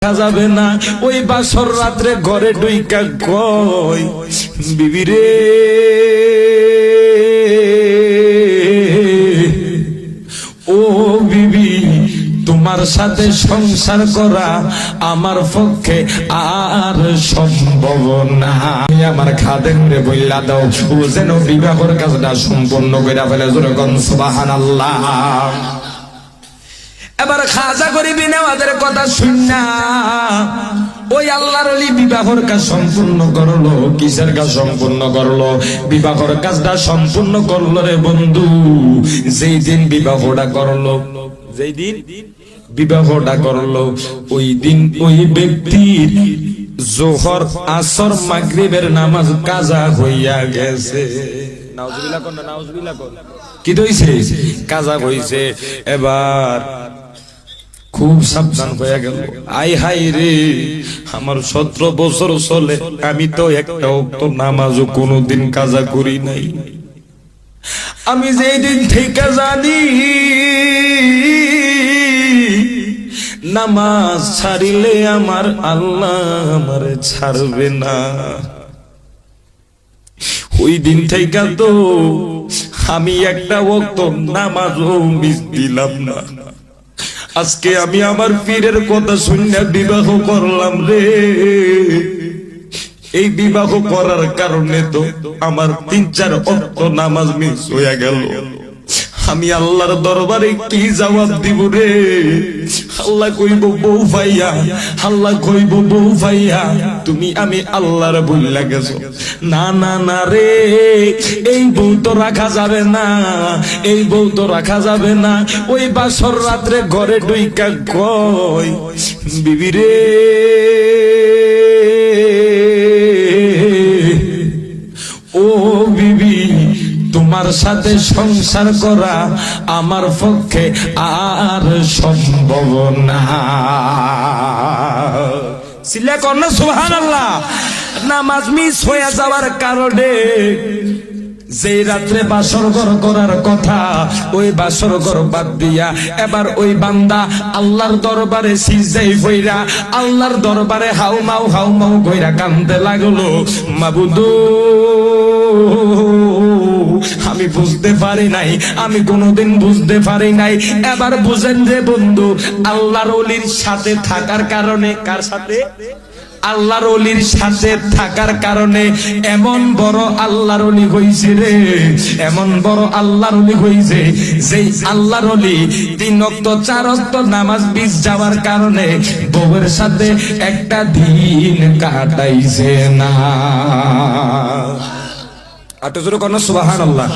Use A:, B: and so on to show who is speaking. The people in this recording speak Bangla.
A: যাবে না। ওই বাসর রাত্রে ঘরে ডুইকা কই বিবি রে, ও বিবি তোমার সাথে সংসার করা আমার পক্ষে আর সম্ভব না। আমার খাদেম রে বইলা দাও ও যেন বিবাহের কাজটা সম্পূর্ণ করে ফেলে। জোরে কোন সুবহানাল্লাহ। এবার খাজা গরিবি নেওয়াদের কথা শুন না, ওই আল্লাহর ওলি বিবাহের কাজ সম্পূর্ণ করলো। কিসের কাজ সম্পূর্ণ করলো? বিবাহের কাজটা সম্পূর্ণ করলো রে বন্ধু। যেই দিন বিবাহটা করলো, যেই দিন বিবাহটা করলো, ওই দিন ওই ব্যক্তির জোহর আসর মাগরিবের নামাজ কাজা হইয়া গেছে। নাউজুবিল্লাহ কোন, নাউজুবিল্লাহ কোন, কি হইছে? কাজা হইছে। এবার খুব সাবধান হয়ে গেল। আই হাই রে, আমার 17 বছর চলে, আমি তো একটা ওয়াক্ত নামাজও কোনোদিন কাজা করি নাই। আমি যেই দিন থেকে জানি নামাজ ছাড়িলে আমার আল্লাহ আমারে ছাড়বে না, ওই দিন থেকে তো আমি একটা ওয়াক্ত নামাজও মিস দিলাম না। আজকে আমি আমার পীরের কথা শুনে বিবাহ করলাম রে। এই বিবাহ করার কারণে তো আমার 3-4 ওয়াক্ত নামাজ মিস হয়ে গেল। আমি আল্লাহর দরবারে কি জবাব দিব রে? আল্লাহ কইব বউ ভাইয়া, আল্লাহ কইব বউ ভাইয়া তুমি আমি আল্লাহর ভুইলা গেছো। না না না রে, এই বউ তো রাখা যাবে না, এই বউ তো রাখা যাবে না। ওই বাসর রাত্রে ঘরে ডুইকা কই বিবি রে, ও বিবি তোমার সাথে সংসার করা আমার পক্ষে আর সম্ভব না। সিলে কন্যা সুবহানাল্লাহ। নামাজ মিস হয়ে যাওয়ার কারণে যে রাত্রে বাসর ঘর করার কথা, ওই বাসর ঘর বাদ দিয়া এবার ওই বান্দা আল্লাহর দরবারে সিজদায় পইরা আল্লাহর দরবারে হাউমাউ হাউমাউ কইরা কান্দতে লাগলো। মাবুদু আমি বুঝতে পারি নাই, আমি কোনোদিন বুঝতে পারি নাই। এবার বুঝেন যে বন্ধু, আল্লাহর ওলির সাথে থাকার কারণে, কার সাথে? আল্লাহর ওলির সাথে থাকার কারণে এমন বড় আল্লাহর ওলি হইছে রে, এমন বড় আল্লাহর ওলি হইছে যেই আল্লাহর ওলি 3 ওয়াক্ত 4 ওয়াক্ত নামাজ মিস যাওয়ার কারণে বউয়ের সাথে একটা দিন কাটাইছে না। আট জোরে কোন সুবহানাল্লাহ।